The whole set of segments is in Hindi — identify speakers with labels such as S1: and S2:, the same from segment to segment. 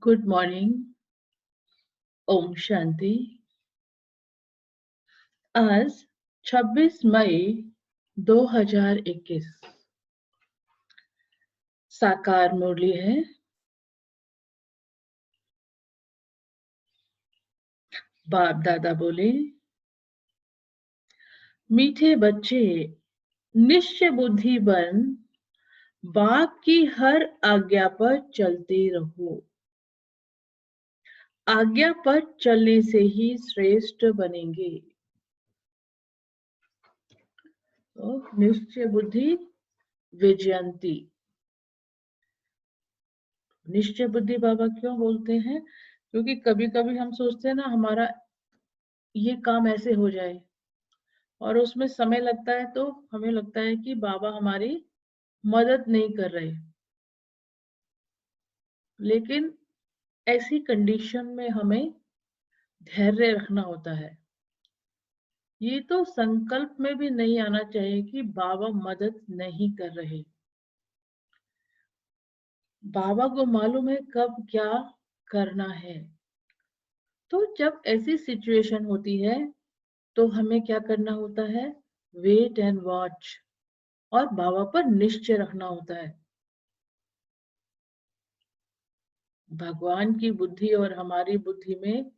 S1: Good morning. ओम शांति। आज 26 मई 2021 साकार मुरली है। बाप दादा बोले, मीठे बच्चे निश्चय बुद्धि बन बाप की हर आज्ञा पर चलते रहो। आज्ञा पर चलने से ही श्रेष्ठ बनेंगे। तो निश्चय बुद्धि विजयंती। निश्चय बुद्धि बाबा क्यों बोलते हैं? क्योंकि कभी कभी हम सोचते हैं ना, हमारा ये काम ऐसे हो जाए और उसमें समय लगता है, तो हमें लगता है कि बाबा हमारी मदद नहीं कर रहे। लेकिन ऐसी कंडीशन में हमें धैर्य रखना होता है। ये तो संकल्प में भी नहीं आना चाहिए कि बाबा मदद नहीं कर रहे। बाबा को मालूम है कब क्या करना है। तो जब ऐसी सिचुएशन होती है तो हमें क्या करना होता है? वेट एंड वॉच और बाबा पर निश्चय रखना होता है। भगवान की बुद्धि और हमारी बुद्धि में,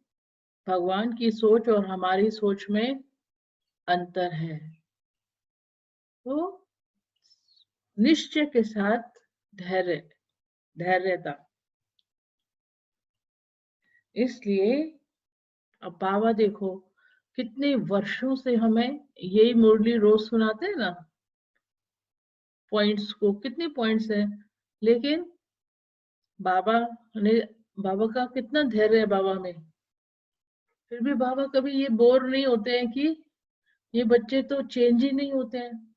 S1: भगवान की सोच और हमारी सोच में अंतर है। तो निश्चय के साथ धैर्यता। इसलिए अब बाबा देखो, कितने वर्षों से हमें यही मुरली रोज सुनाते हैं ना। पॉइंट्स को, कितने पॉइंट्स हैं, लेकिन बाबा ने, बाबा का कितना धैर्य है बाबा में। फिर भी बाबा कभी ये बोर नहीं होते हैं कि ये बच्चे तो चेंज ही नहीं होते हैं।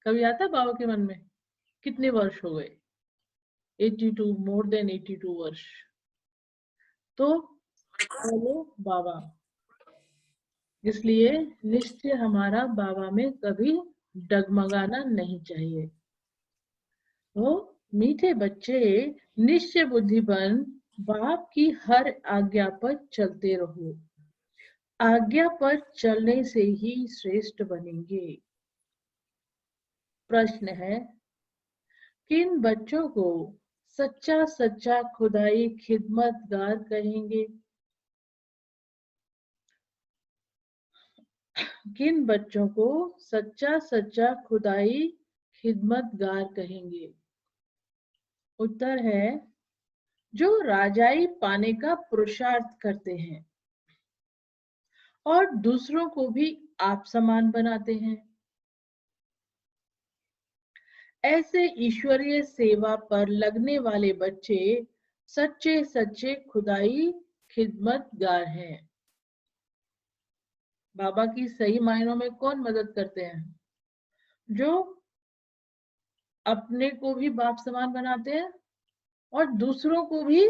S1: कभी आता है बाबा के मन में? कितने वर्ष हो गए? 82, मोर देन 82 वर्ष। तो बोलो बाबा। इसलिए निश्चय हमारा बाबा में कभी डगमगाना नहीं चाहिए। तो मीठे बच्चे निश्चय बुद्धि बन बाप की हर आज्ञा पर चलते रहो। आज्ञा पर चलने से ही श्रेष्ठ बनेंगे। प्रश्न है, किन बच्चों को सच्चा सच्चा खुदाई खिदमतगार कहेंगे? किन बच्चों को सच्चा सच्चा खुदाई खिदमतगार कहेंगे? उत्तर है, जो राजाई पाने का पुरुषार्थ करते हैं और दूसरों को भी आप समान बनाते हैं। ऐसे ईश्वरीय सेवा पर लगने वाले बच्चे सच्चे सच्चे खुदाई खिदमतगार हैं। बाबा की सही मायनों में कौन मदद करते हैं? जो अपने को भी बाप समान बनाते हैं और दूसरों को भी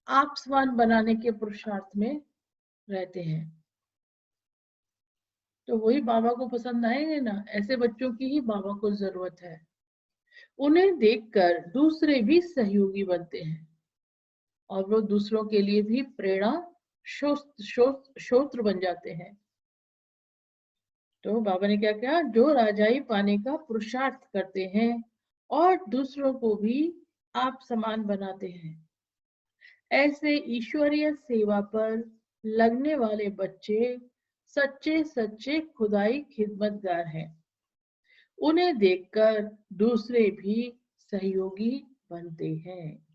S1: आप समान बनाने के पुरुषार्थ में रहते हैं। तो वही बाबा को पसंद आएंगे ना। ऐसे बच्चों की ही बाबा को जरूरत है। उन्हें देखकर दूसरे भी सहयोगी बनते हैं और वो दूसरों के लिए भी प्रेरणा श्रोत्र बन जाते हैं। तो बाबा ने क्या कहा? जो राजाई पाने का पुरुषार्थ करते हैं और दूसरों को भी आप समान बनाते हैं। ऐसे ईश्वरीय सेवा पर लगने वाले बच्चे सच्चे सच्चे खुदाई खिदमतगार हैं। उन्हें देखकर दूसरे भी सहयोगी बनते हैं।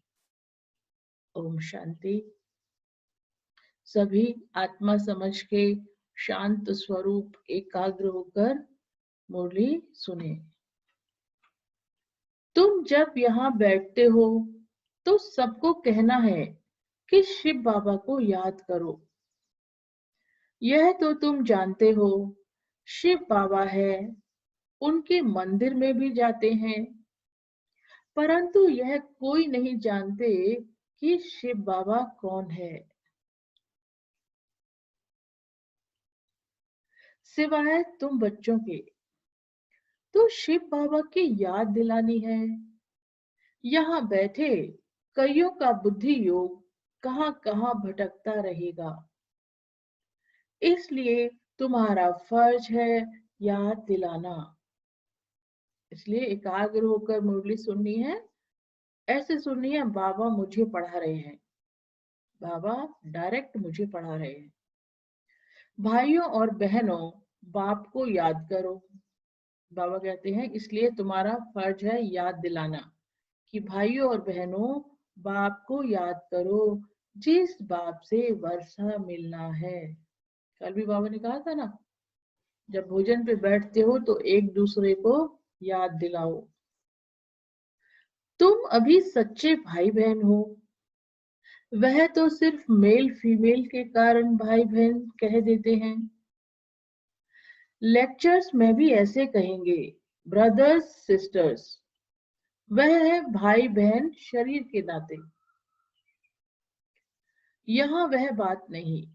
S1: ओम शांति। सभी आत्मा समझ के शांत स्वरूप एकाग्र होकर मुरली सुने। तुम जब यहाँ बैठते हो तो सबको कहना है कि शिव बाबा को याद करो। यह तो तुम जानते हो, शिव बाबा है, उनके मंदिर में भी जाते हैं, परंतु यह कोई नहीं जानते कि शिव बाबा कौन है, सिवाय तुम बच्चों के। तो शिव बाबा की याद दिलानी है। यहाँ बैठे कईयों का बुद्धि योग कहाँ कहाँ भटकता रहेगा। इसलिए तुम्हारा फर्ज है याद दिलाना। इसलिए एकाग्र होकर मुरली सुननी है, ऐसे सुननी है बाबा मुझे पढ़ा रहे हैं, बाबा डायरेक्ट मुझे पढ़ा रहे हैं। भाइयों और बहनों, बाप को याद करो। बाबा कहते हैं इसलिए तुम्हारा फर्ज है याद दिलाना कि भाइयों और बहनों, बाप को याद करो जिस बाप से वर्षा मिलना है। कल भी बाबा ने कहा था ना, जब भोजन पे बैठते हो तो एक दूसरे को याद दिलाओ। तुम अभी सच्चे भाई बहन हो। वह तो सिर्फ मेल फीमेल के कारण भाई बहन कह देते हैं। लेक्चर्स में भी ऐसे कहेंगे, ब्रदर्स सिस्टर्स। वह है भाई बहन शरीर के नाते। यहाँ वह बात नहीं।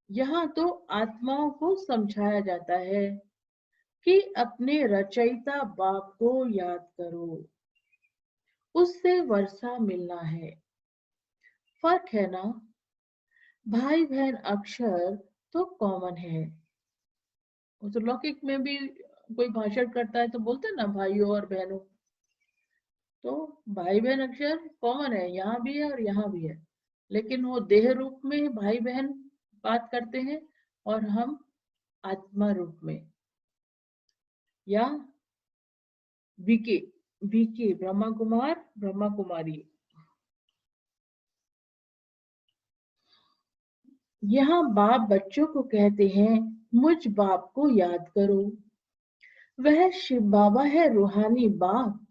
S1: यहाँ तो आत्माओं को समझाया जाता है कि अपने रचयिता बाप को याद करो, उससे वर्षा मिलना है। फर्क है ना। भाई बहन अक्षर तो कॉमन है। तो लौकिक में भी कोई भाषण करता है तो बोलते हैं ना भाइयों और बहनों। तो भाई बहन अक्षर कॉमन है, यहाँ भी है और यहाँ भी है, लेकिन वो देह रूप में भाई बहन बात करते हैं और हम आत्मा रूप में। या बीके बीके ब्रह्मा कुमार ब्रह्मा कुमारी। यहाँ बाप बच्चों को कहते हैं मुझ बाप को याद करो। वह शिव बाबा है रूहानी बाप,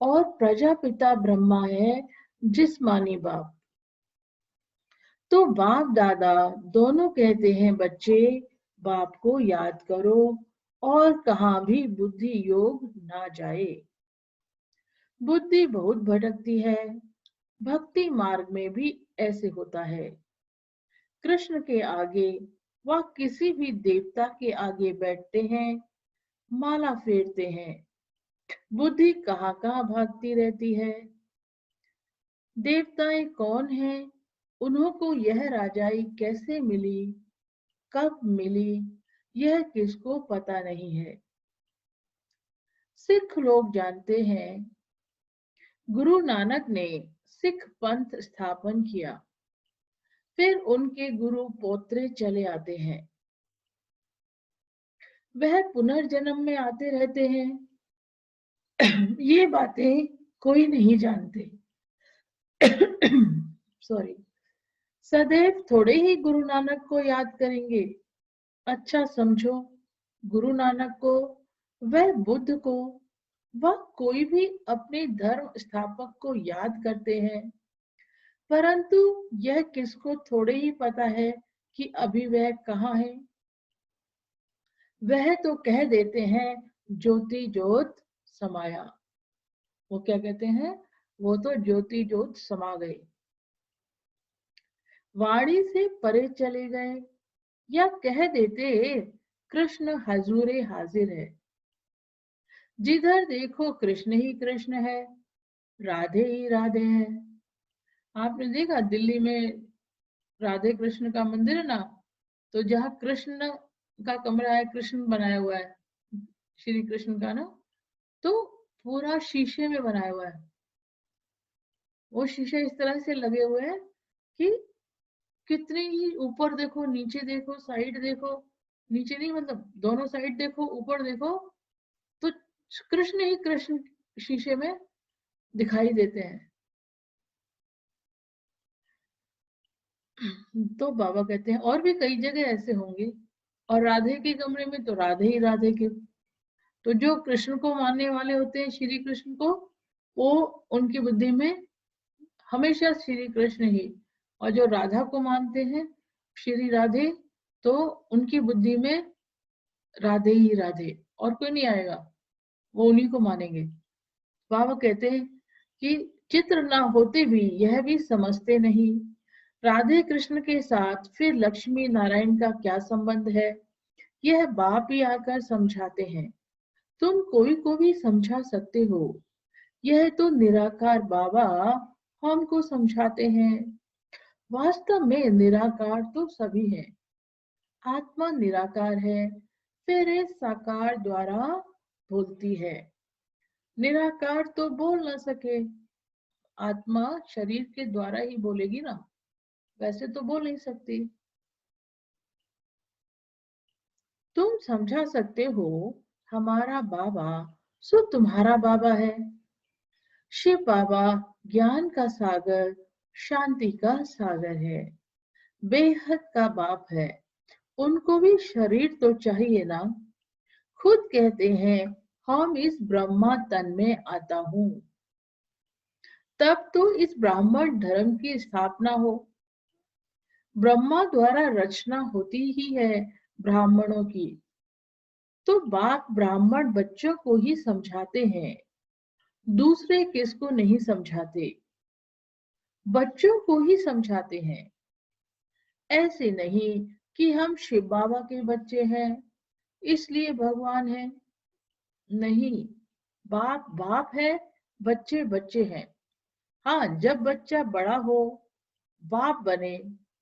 S1: और प्रजापिता ब्रह्मा है जिस्मानी बाप। तो बाप दादा दोनों कहते हैं बच्चे, बाप को याद करो और कहाँ भी बुद्धि योग ना जाए। बुद्धि बहुत भटकती है। भक्ति मार्ग में भी ऐसे होता है। कृष्ण के आगे वह किसी भी देवता के आगे बैठते हैं, माला फेरते हैं, बुद्धि कहाँ कहाँ भागती रहती है। देवताएं कौन हैं, उन्हों को यह राजाई कैसे मिली, कब मिली, यह किसको पता नहीं है। सिख लोग जानते हैं गुरु नानक ने सिख पंथ स्थापन किया, फिर उनके गुरु पोत्रे चले आते हैं। वह पुनर्जन्म में आते रहते हैं। ये बातें कोई नहीं जानते। सॉरी। सदैव थोड़े ही गुरु नानक को याद करेंगे। अच्छा समझो, गुरु नानक को, वह बुद्ध को, वह कोई भी अपने धर्म स्थापक को याद करते हैं, परंतु यह किसको थोड़े ही पता है कि अभी वह कहाँ है। वह तो कह देते हैं ज्योति ज्योत समाया। वो क्या कहते हैं, वो तो ज्योति ज्योत समा गए, वाणी से परे चले गए, या कह देते कृष्ण हजूरे हाजिर है। जिधर देखो कृष्ण ही कृष्ण है, राधे ही राधे है। आपने देखा दिल्ली में राधे कृष्ण का मंदिर है ना, तो जहाँ कृष्ण का कमरा है, कृष्ण बनाया हुआ है श्री कृष्ण का ना, तो पूरा शीशे में बनाया हुआ है। वो शीशे इस तरह से लगे हुए हैं कि कितने ही ऊपर देखो, नीचे देखो, साइड देखो, नीचे नहीं मतलब दोनों साइड देखो, ऊपर देखो, तो कृष्ण ही कृष्ण शीशे में दिखाई देते हैं। तो बाबा कहते हैं और भी कई जगह ऐसे होंगे, और राधे के कमरे में तो राधे ही राधे के। तो जो कृष्ण को मानने वाले होते हैं, श्री कृष्ण को, वो उनकी बुद्धि में हमेशा श्री कृष्ण ही, और जो राधा को मानते हैं श्री राधे, तो उनकी बुद्धि में राधे ही राधे, और कोई नहीं आएगा, वो उन्हीं को मानेंगे। बाबा कहते हैं कि चित्र ना होते भी यह भी समझते नहीं, राधे कृष्ण के साथ फिर लक्ष्मी नारायण का क्या संबंध है, यह बाप ही आकर समझाते हैं। तुम कोई को भी समझा सकते हो, यह तो निराकार बाबा हमको समझाते हैं। वास्तव में निराकार तो सभी है। आत्मा निराकार है, फिर इस साकार द्वारा बोलती है। निराकार तो बोल ना सके, आत्मा शरीर के द्वारा ही बोलेगी ना, वैसे तो बोल नहीं सकती। तुम समझा सकते हो, हमारा बाबा सो तुम्हारा बाबा है। शिव बाबा ज्ञान का सागर, शांति का सागर है, बेहद का बाप है। उनको भी शरीर तो चाहिए ना। खुद कहते हैं, हम इस ब्रह्मा तन में आता हूँ। तब तो इस ब्राह्मण धर्म की स्थापना हो। ब्रह्मा द्वारा रचना होती ही है ब्राह्मणों की। तो बाप ब्राह्मण बच्चों को ही समझाते हैं, दूसरे किसको नहीं समझाते, बच्चों को ही समझाते हैं। ऐसे नहीं कि हम शिव बाबा के बच्चे हैं इसलिए भगवान है। नहीं, बाप बाप है, बच्चे बच्चे हैं। हाँ, जब बच्चा बड़ा हो, बाप बने,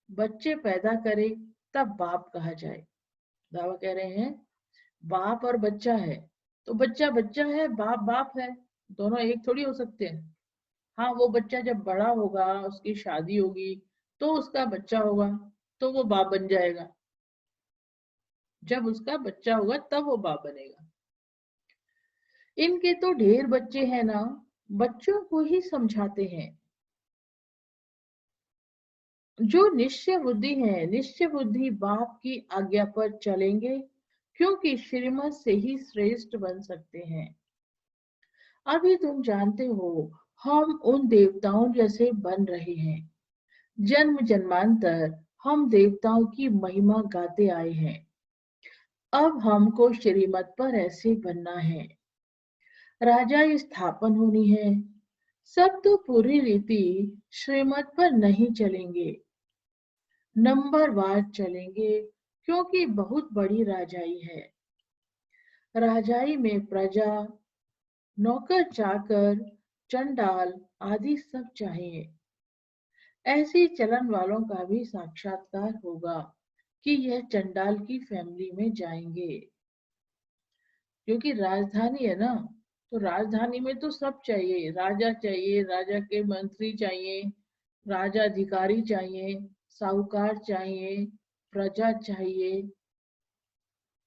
S1: बच्चे पैदा करे, तब बाप कहा जाए। बाबा कह रहे हैं, बाप और बच्चा है, तो बच्चा बच्चा है, बाप बाप है, दोनों एक थोड़ी हो सकते हैं। हाँ, वो बच्चा जब बड़ा होगा, उसकी शादी होगी, तो उसका बच्चा होगा, तो वो बाप बन जाएगा। जब उसका बच्चा होगा तब वो बाप बनेगा। इनके तो ढेर बच्चे हैं ना, बच्चों को ही समझाते हैं। जो निश्चय बुद्धि है, निश्चय बुद्धि बाप की आज्ञा पर चलेंगे, क्योंकि श्रीमत से ही श्रेष्ठ बन सकते हैं। अभी तुम जानते हो, हम उन देवताओं जैसे बन रहे हैं। जन्म जन्मांतर हम देवताओं की महिमा गाते आए हैं। अब हमको श्रीमत पर ऐसे बनना है। राजा स्थापन होनी है। सब तो पूरी रीति श्रीमत पर नहीं चलेंगे, नंबर वार चलेंगे, क्योंकि बहुत बड़ी राजाई है। राजाई में प्रजा, नौकर चाकर, चंडाल आदि सब चाहिए। ऐसी चलन वालों का भी साक्षात्कार होगा कि यह चंडाल की फैमिली में जाएंगे। क्योंकि राजधानी है ना, तो राजधानी में तो सब चाहिए, राजा चाहिए, राजा के मंत्री चाहिए, राजा अधिकारी चाहिए, साहूकार चाहिए, प्रजा चाहिए,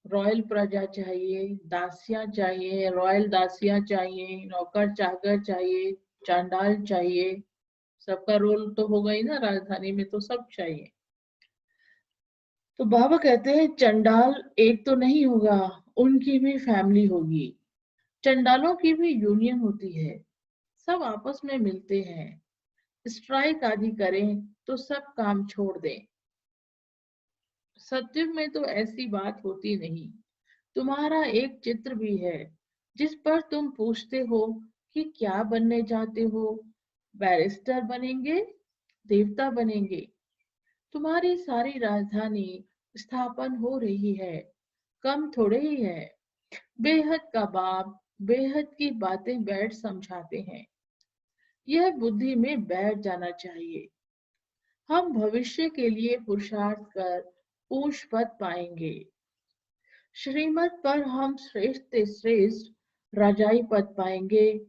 S1: रॉयल प्रजा चाहिए, दासियां चाहिए, रॉयल दासियां चाहिए, नौकर चाकर चाहिए, चांडाल चाहिए। सबका रोल तो होगा ही ना, राजधानी में तो सब चाहिए। तो बाबा कहते हैं, चंडाल एक तो नहीं होगा, उनकी भी फैमिली होगी। चंडालों की भी यूनियन होती है, सब आपस में मिलते हैं। स्ट्राइक आदि करें तो सब काम छोड़ दें। सत्युग में तो ऐसी बात होती नहीं। तुम्हारा एक चित्र भी है, जिस पर तुम पूछते हो कि क्या बनने चाहते हो। बैरिस्टर बनेंगे, देवता बनेंगे। तुम्हारी सारी राजधानी स्थापन हो रही है, कम थोड़े ही है। बेहद का बाप बेहद की बातें बैठ समझाते हैं। यह बुद्धि में बैठ जाना चाहिए। हम भविष्य के लिए पुरुषार्थ कर ऊंच पद पाएंगे। श्रीमत पर हम श्रेष्ठ से श्रेष्ठ राजाई पद पाएंगे,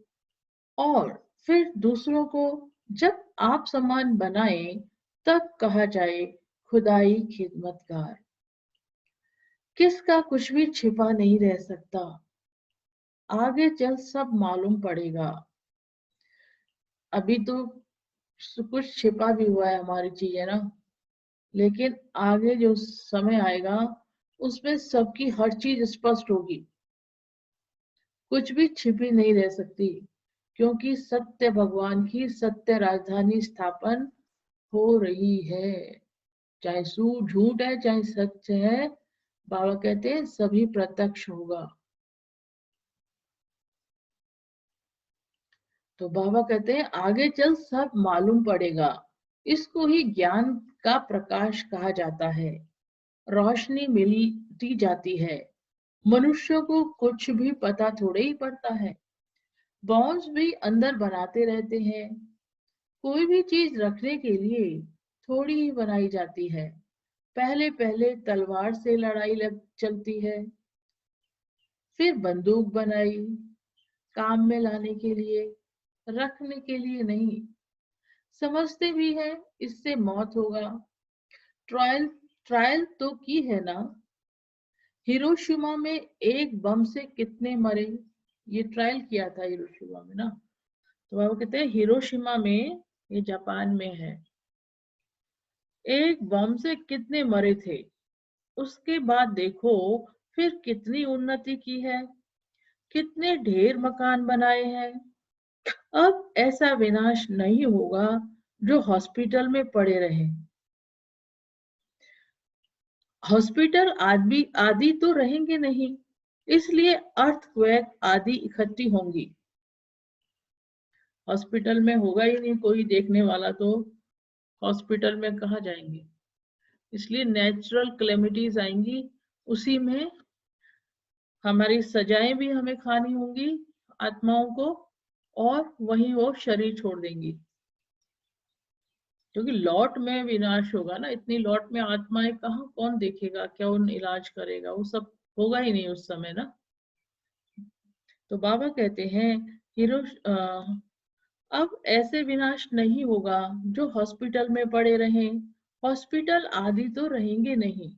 S1: और फिर दूसरों को जब आप समान बनाए, तब कहा जाए खुदाई खिदमतगार। किसका कुछ भी छिपा नहीं रह सकता, आगे चल सब मालूम पड़ेगा। अभी तो कुछ छिपा भी हुआ है हमारी चीजें ना, लेकिन आगे जो समय आएगा उसमें सबकी हर चीज स्पष्ट होगी, कुछ भी छिपी नहीं रह सकती। क्योंकि सत्य भगवान की सत्य राजधानी स्थापन हो रही है। चाहे झूठ है चाहे सत्य है, बाबा कहते हैं सभी प्रत्यक्ष होगा। तो बाबा कहते हैं आगे चल सब मालूम पड़ेगा। इसको ही ज्ञान का प्रकाश कहा जाता है। रोशनी मिलती जाती है। मनुष्य को कुछ भी पता थोड़े ही पड़ता है। बॉन्ड्स भी अंदर बनाते रहते हैं। कोई भी चीज रखने के लिए थोड़ी ही बनाई जाती है। पहले पहले तलवार से लड़ाई चलती है, फिर बंदूक बनाई, काम में लाने के लिए, रखने के लिए नहीं। समझते भी है इससे मौत होगा। ट्रायल ट्रायल तो की है ना। हिरोशिमा में एक बम से कितने मरे? ये ट्रायल किया था हिरोशिमा में ना। तो वो कहते हैं हिरोशिमा में, ये जापान में है, एक बम से कितने मरे थे। उसके बाद देखो फिर कितनी उन्नति की है, कितने ढेर मकान बनाए हैं। अब ऐसा विनाश नहीं होगा जो हॉस्पिटल में पड़े रहे। हॉस्पिटल आदि तो रहेंगे नहीं, इसलिए अर्थक्वेक आदि इकट्ठी होंगी। हॉस्पिटल में होगा ही नहीं कोई देखने वाला, तो हॉस्पिटल में कहाँ जाएंगे। इसलिए नेचुरल क्लेमिटीज आएंगी, उसी में हमारी सजाएं भी हमें खानी होंगी आत्माओं को, और वहीं वो शरीर छोड़ देंगी। क्योंकि लॉट में विनाश होगा ना, इतनी लॉट में आत्माएं कहाँ, कौन देखेगा, क्या उन इलाज करेगा, वो सब होगा ही नहीं उस समय ना। तो बाबा कहते हैं अब ऐसे विनाश नहीं होगा जो हॉस्पिटल में पड़े रहें। हॉस्पिटल आदि तो रहेंगे नहीं,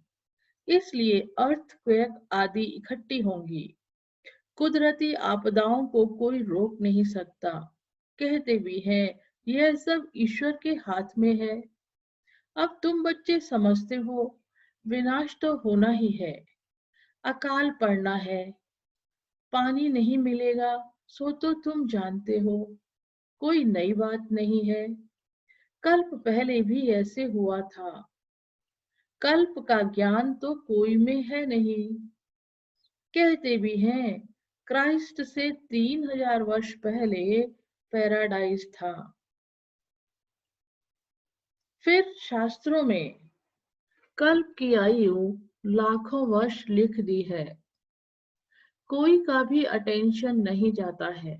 S1: इसलिए अर्थक्वेक आदि इकट्ठी होंगी। कुदरती आपदाओं को कोई रोक नहीं सकता। कहते भी हैं यह सब ईश्वर के हाथ में है। अब तुम बच्चे समझते हो विनाश तो होना ही है, अकाल पड़ना है, पानी नहीं मिलेगा, सो तो तुम जानते हो, कोई नई बात नहीं है। कल्प पहले भी ऐसे हुआ था। कल्प का ज्ञान तो कोई में है नहीं। कहते भी हैं क्राइस्ट से 3000 वर्ष पहले पैराडाइज था। फिर शास्त्रों में कल्प की आयु लाखों वर्ष लिख दी है। कोई का भी अटेंशन नहीं जाता है,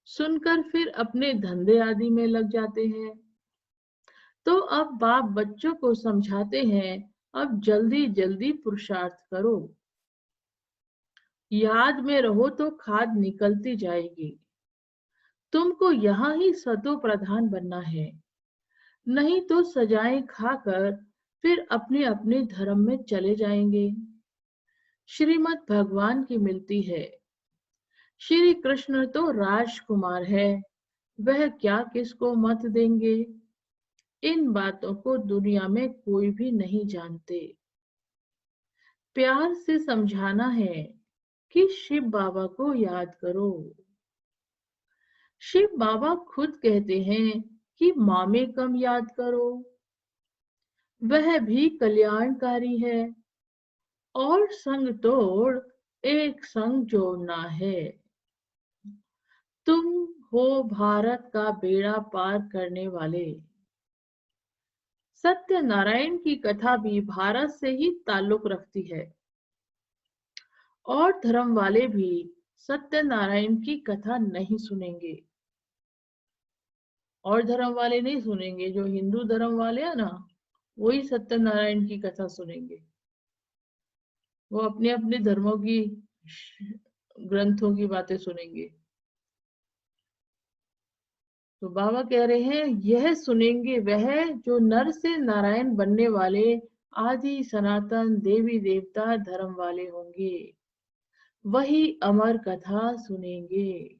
S1: सुनकर फिर अपने धंधे आदि में लग जाते हैं। तो अब बाप बच्चों को समझाते हैं, अब जल्दी जल्दी पुरुषार्थ करो, याद में रहो तो खाद निकलती जाएगी। तुमको यहाँ ही सतो प्रधान बनना है, नहीं तो सजाएं खाकर फिर अपने अपने धर्म में चले जाएंगे। श्रीमद् भगवान की मिलती है। श्री कृष्ण तो राजकुमार है, वह क्या किसको मत देंगे। इन बातों को दुनिया में कोई भी नहीं जानते। प्यार से समझाना है कि शिव बाबा को याद करो। शिव बाबा खुद कहते हैं कि मामे कम याद करो, वह भी कल्याणकारी है, और संग तोड़ एक संग जोड़ना है। तुम हो भारत का बेड़ा पार करने वाले। सत्यनारायण की कथा भी भारत से ही ताल्लुक रखती है, और धर्म वाले भी सत्यनारायण की कथा नहीं सुनेंगे। और धर्म वाले नहीं सुनेंगे, जो हिंदू धर्म वाले हैं ना, वही सत्यनारायण की कथा सुनेंगे। वो अपने अपने धर्मों की ग्रंथों की बातें सुनेंगे। तो बाबा कह रहे हैं यह सुनेंगे वह जो नर से नारायण बनने वाले आदि सनातन देवी देवता धर्म वाले होंगे, वही अमर कथा सुनेंगे।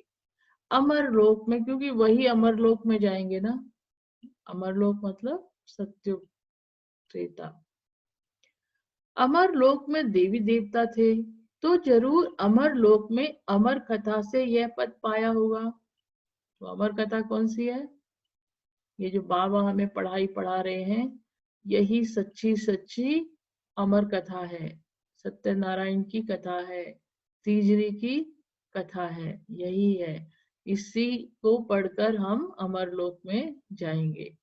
S1: अमर लोक में, क्योंकि वही अमर लोक में जाएंगे ना। अमर लोक मतलब सत्युग त्रेता। अमर लोक में देवी देवता थे, तो जरूर अमर लोक में अमर कथा से यह पद पाया होगा। तो अमर कथा कौन सी है? ये जो बाबा हमें पढ़ाई पढ़ा रहे हैं, यही सच्ची सच्ची अमर कथा है। सत्यनारायण की कथा है, तीजरी की कथा है, यही है। इसी को पढ़कर हम अमरलोक में जाएंगे।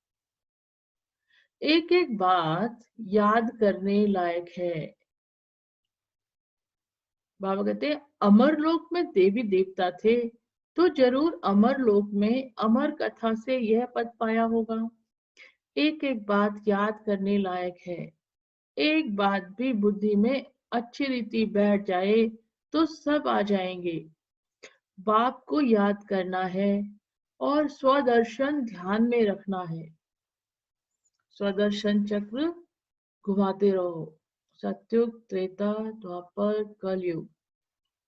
S1: एक एक बात याद करने लायक है। बाबा कहते हैं अमरलोक में देवी देवता थे, तो जरूर अमर लोक में अमर कथा से यह पद पाया होगा। एक एक बात याद करने लायक है। एक बात भी बुद्धि में अच्छी रीति बैठ जाए तो सब आ जाएंगे। बाप को याद करना है और स्वदर्शन ध्यान में रखना है। स्वदर्शन चक्र घुमाते रहो। सतयुग, त्रेता, द्वापर, कलयुग,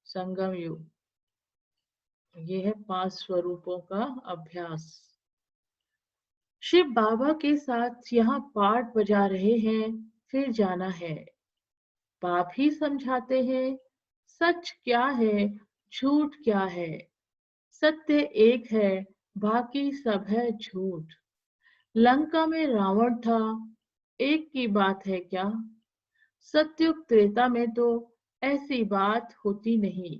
S1: संगम युग। ये है 5 स्वरूपों का अभ्यास। शिव बाबा के साथ यहाँ पाठ बजा रहे हैं, फिर जाना है। बाप ही समझाते हैं सच क्या है, झूठ क्या है। सत्य एक है, बाकी सब है झूठ। लंका में रावण था, एक की बात है क्या। सतयुग त्रेता में तो ऐसी बात होती नहीं।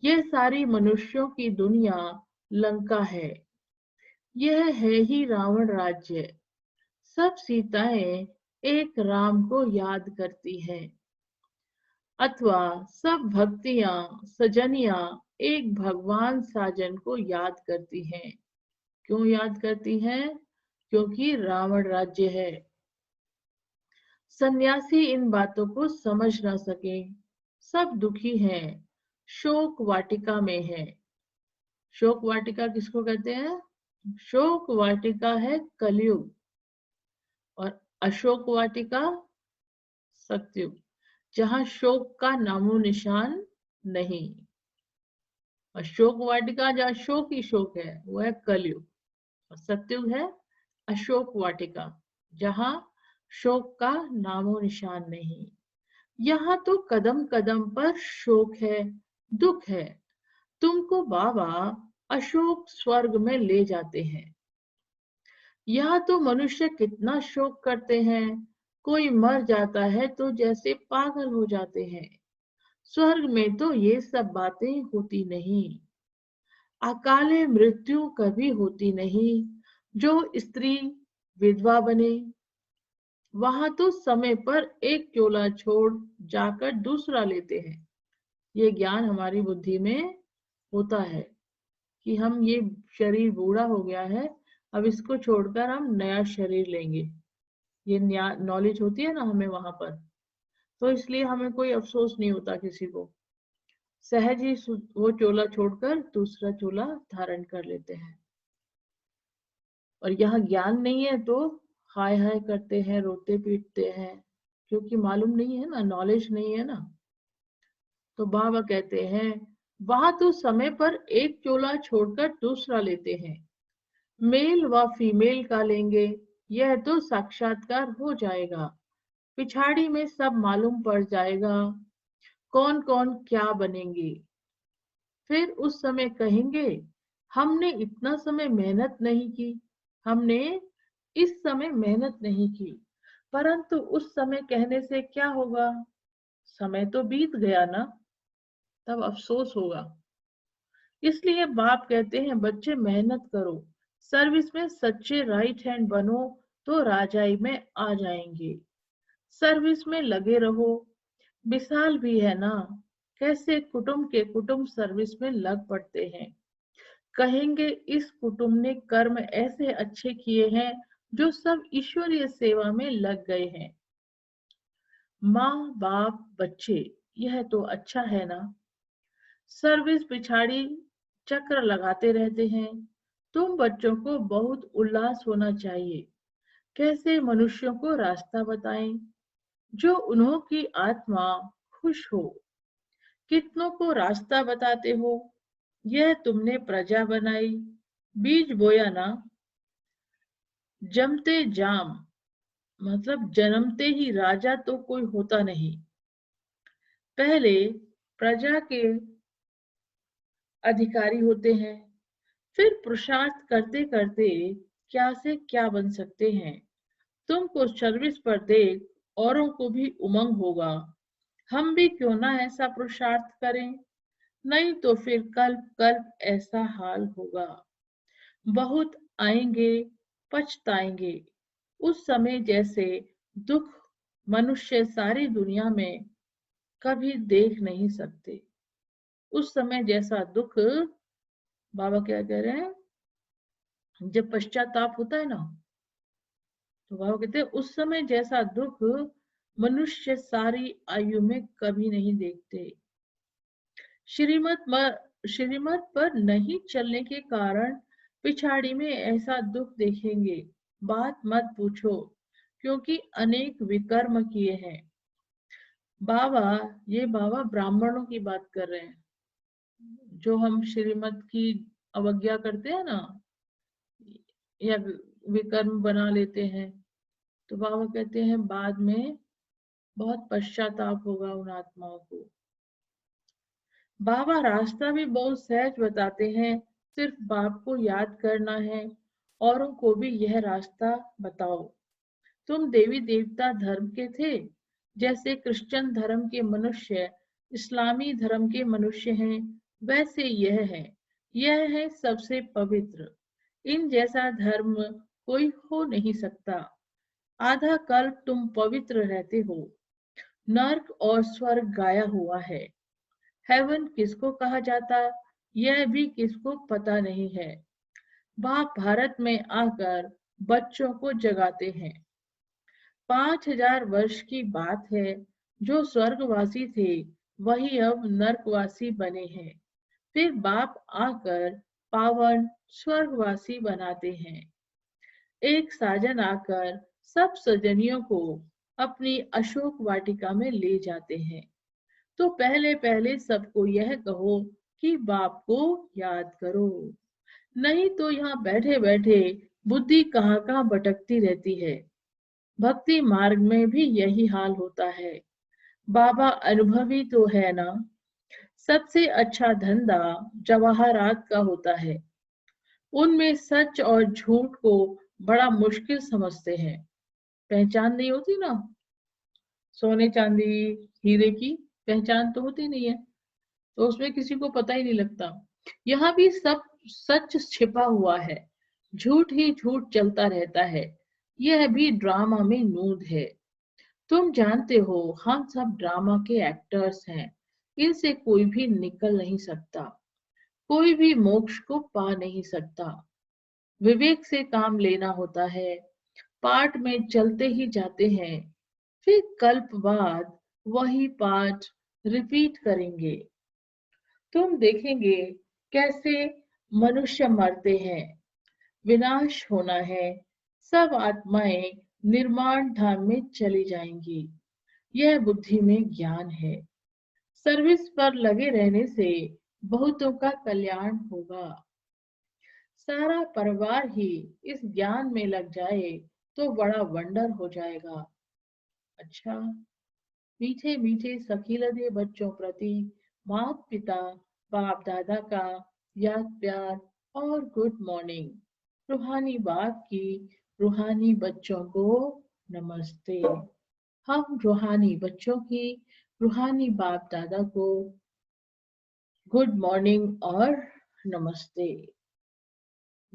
S1: यह सारी मनुष्यों की दुनिया लंका है। यह है ही रावण राज्य। सब सीताएं एक राम को याद करती हैं, अथवा सब भक्तियां सजनियां एक भगवान साजन को याद करती हैं। क्यों याद करती हैं? क्योंकि रावण राज्य है। सन्यासी इन बातों को समझ ना सके। सब दुखी हैं, शोक वाटिका में है। शोक वाटिका किसको कहते हैं? शोक वाटिका है कलयुग, और अशोक वाटिका सतयुग, जहां शोक का नामो निशान नहीं। अशोक वाटिका जहाँ शोक ही शोक है वो है कलयुग, और सतयुग है अशोक वाटिका, जहां शोक का नामो निशान नहीं। यहाँ तो कदम कदम पर शोक है, दुख है। तुमको बाबा अशोक स्वर्ग में ले जाते हैं। यहाँ तो मनुष्य कितना शोक करते हैं। कोई मर जाता है तो जैसे पागल हो जाते हैं। स्वर्ग में तो ये सब बातें होती नहीं। अकाले मृत्यु कभी होती नहीं। जो स्त्री विधवा बने, वहां तो समय पर एक चोला छोड़ जाकर दूसरा लेते हैं। ये ज्ञान हमारी बुद्धि में होता है कि हम ये शरीर बूढ़ा हो गया है, अब इसको छोड़कर हम नया शरीर लेंगे। ये नॉलेज होती है ना हमें वहां पर, तो इसलिए हमें कोई अफसोस नहीं होता किसी को। सहज ही वो चोला छोड़कर दूसरा चोला धारण कर लेते हैं। और यहाँ ज्ञान नहीं है तो हाय हाय करते हैं, रोते पीटते हैं, क्योंकि मालूम नहीं है ना, नॉलेज नहीं है ना। तो बाबा कहते हैं वहां तो समय पर एक चोला छोड़कर दूसरा लेते हैं। मेल व फीमेल का लेंगे, यह तो साक्षात्कार हो जाएगा। पिछाड़ी में सब मालूम पड़ जाएगा, कौन कौन क्या बनेंगे। फिर उस समय कहेंगे हमने इतना समय मेहनत नहीं की, हमने इस समय मेहनत नहीं की। परंतु उस समय कहने से क्या होगा? समय तो बीत गया ना, तब अफसोस होगा। इसलिए बाप कहते हैं बच्चे मेहनत करो, सर्विस में सच्चे राइट हैंड बनो तो राजाई में आ जाएंगे। सर्विस में लगे रहो। मिसाल भी है ना, कैसे कुटुंब के कुटुंब सर्विस में लग पड़ते हैं। कहेंगे इस कुटुंब ने कर्म ऐसे अच्छे किए हैं जो सब ईश्वरीय सेवा में लग गए हैं। माँ बाप बच्चे, यह तो अच्छा है ना। सर्विस पिछाड़ी चक्र लगाते रहते हैं। तुम बच्चों को बहुत उल्लास होना चाहिए। कैसे मनुष्यों को रास्ता बताएं जो उन्हों की आत्मा खुश हो। कितनों को रास्ता बताते हो। यह तुमने प्रजा बनाई, बीज बोया ना। जमते जाम, मतलब जन्मते ही राजा तो कोई होता नहीं। पहले प्रजा के अधिकारी होते हैं, फिर पुरुषार्थ करते करते क्या से क्या बन सकते हैं। तुमको सर्विस पर देख औरों को भी उमंग होगा, हम भी क्यों ना ऐसा पुरुषार्थ करें। नहीं तो फिर कल्प कल्प ऐसा हाल होगा। बहुत आएंगे, पछताएंगे। उस समय जैसे दुख मनुष्य सारी दुनिया में कभी देख नहीं सकते। उस समय जैसा दुख बाबा क्या कह रहे हैं, जब पश्चाताप होता है ना, तो बाबा कहते हैं उस समय जैसा दुख मनुष्य सारी आयु में कभी नहीं देखते। श्रीमत पर नहीं चलने के कारण पिछाड़ी में ऐसा दुख देखेंगे, बात मत पूछो, क्योंकि अनेक विकर्म किए हैं। बाबा ब्राह्मणों की बात कर रहे हैं, जो हम श्रीमत की अवज्ञा करते हैं ना, या विकर्म बना लेते हैं, तो बाबा कहते हैं बाद में बहुत पश्चाताप होगा उन आत्माओं को। बाबा रास्ता भी बहुत सहज बताते हैं, सिर्फ बाप को याद करना है, औरों को भी यह रास्ता बताओ। तुम देवी देवता धर्म के थे, जैसे क्रिश्चियन धर्म के मनुष्य इस्लामी धर्म के मनुष्य हैं, वैसे यह है सबसे पवित्र। इन जैसा धर्म कोई हो नहीं सकता। आधा कल्प तुम पवित्र रहते हो। नर्क और स्वर्ग गाया हुआ है। हेवन किसको कहा जाता, यह भी किसको पता नहीं है। बाप भारत में आकर बच्चों को जगाते हैं। 5000 वर्ष की बात है, जो स्वर्गवासी थे वही अब नर्कवासी बने हैं। फिर बाप आकर पावन स्वर्गवासी बनाते हैं। एक साजन आकर सब सजनियों को अपनी अशोक वाटिका में ले जाते हैं। तो पहले पहले सबको यह कहो कि बाप को याद करो, नहीं तो यहाँ बैठे बैठे बुद्धि कहाँ कहाँ भटकती रहती है। भक्ति मार्ग में भी यही हाल होता है। बाबा अनुभवी तो है ना। सबसे अच्छा धंधा जवाहरात का होता है। उनमें सच और झूठ को बड़ा मुश्किल समझते हैं। पहचान नहीं होती ना, सोने चांदी हीरे की पहचान तो होती नहीं है, तो उसमें किसी को पता ही नहीं लगता। यहाँ भी सब सच छिपा हुआ है, झूठ ही झूठ चलता रहता है। यह भी ड्रामा में नूद है। तुम जानते हो हम सब ड्रामा के एक्टर्स हैं। इनसे कोई भी निकल नहीं सकता, कोई भी मोक्ष को पा नहीं सकता। विवेक से काम लेना होता है। पाठ में चलते ही जाते हैं, फिर कल्प बाद वही पाठ रिपीट करेंगे। तुम देखेंगे कैसे मनुष्य मरते हैं, विनाश होना है, सब आत्माएं निर्माण धाम में चली जाएंगी। यह बुद्धि में ज्ञान है। सर्विस पर लगे रहने से बहुतों का कल्याण होगा। सारा परिवार ही इस ज्ञान में लग जाए तो बड़ा वंडर हो जाएगा। अच्छा, मीठे मीठे सखीलधे बच्चों प्रति माता पिता बाप दादा का याद प्यार और गुड मॉर्निंग। रूहानी बाप की रूहानी बच्चों को नमस्ते। हम रूहानी बच्चों की रूहानी बाप दादा को गुड मॉर्निंग और नमस्ते।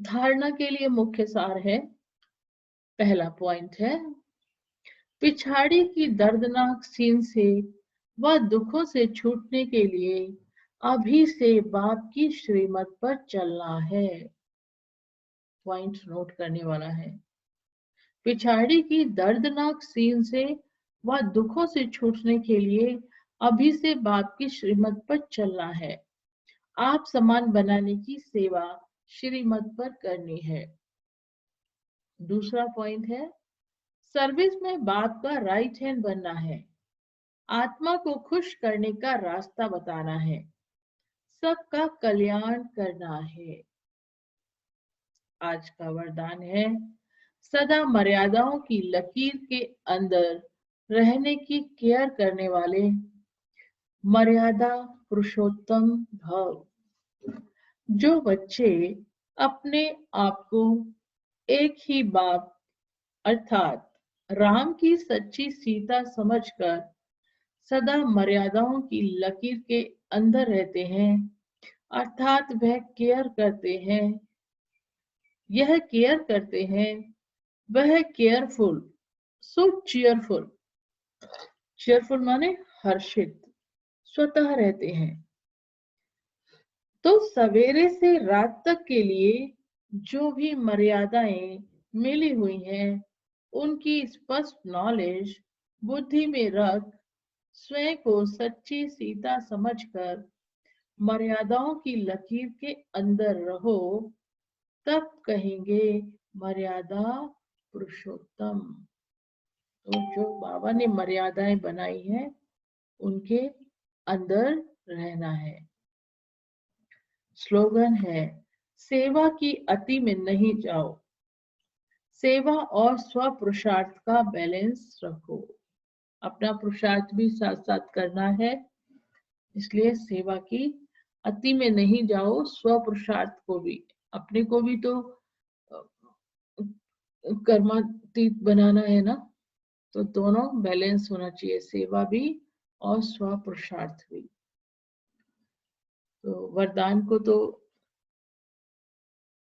S1: धारणा के लिए मुख्य सार है, पहला पॉइंट है, पिछाड़ी की दर्दनाक सीन से व दुखों से छूटने के लिए अभी से बाप की श्रीमत पर चलना है। पॉइंट नोट करने वाला है। पिछाड़ी की दर्दनाक सीन से व दुखों से छूटने के लिए अभी से बाप की श्रीमत पर चलना है। आप समान बनाने की सेवा श्रीमत पर करनी है। दूसरा पॉइंट है, सर्विस में बाप का राइट हैंड बनना है। आत्मा को खुश करने का रास्ता बताना है, सबका कल्याण करना है। आज का वरदान है, सदा मर्यादाओं की लकीर के अंदर रहने की केयर करने वाले मर्यादा पुरुषोत्तम भव। जो बच्चे अपने आप को एक ही बाप अर्थात राम की सच्ची सीता समझकर सदा मर्यादाओं की लकीर के अंदर रहते हैं, अर्थात वह केयर करते हैं, यह केयर करते हैं, वह केयरफुल, सो चीयरफुल, चीयरफुल माने हर्षित, स्वतः रहते हैं। तो सवेरे से रात तक के लिए जो भी मर्यादाएं मिली हुई हैं, उनकी स्पष्ट नॉलेज बुद्धि में रख स्वयं को सच्ची सीता समझकर मर्यादाओं की लकीर के अंदर रहो, तब कहेंगे मर्यादा पुरुषोत्तम। तो जो बाबा ने मर्यादाएं बनाई हैं, उनके अंदर रहना है। स्लोगन है, सेवा की अति में नहीं जाओ, सेवा और स्व पुरुषार्थ का बैलेंस रखो। अपना पुरुषार्थ भी साथ साथ करना है, इसलिए सेवा की अति में नहीं जाओ, स्व पुरुषार्थ को भी, अपने को भी तो कर्मातीत बनाना है ना, तो दोनों बैलेंस होना चाहिए, सेवा भी और स्व पुरुषार्थ भी। तो वरदान को तो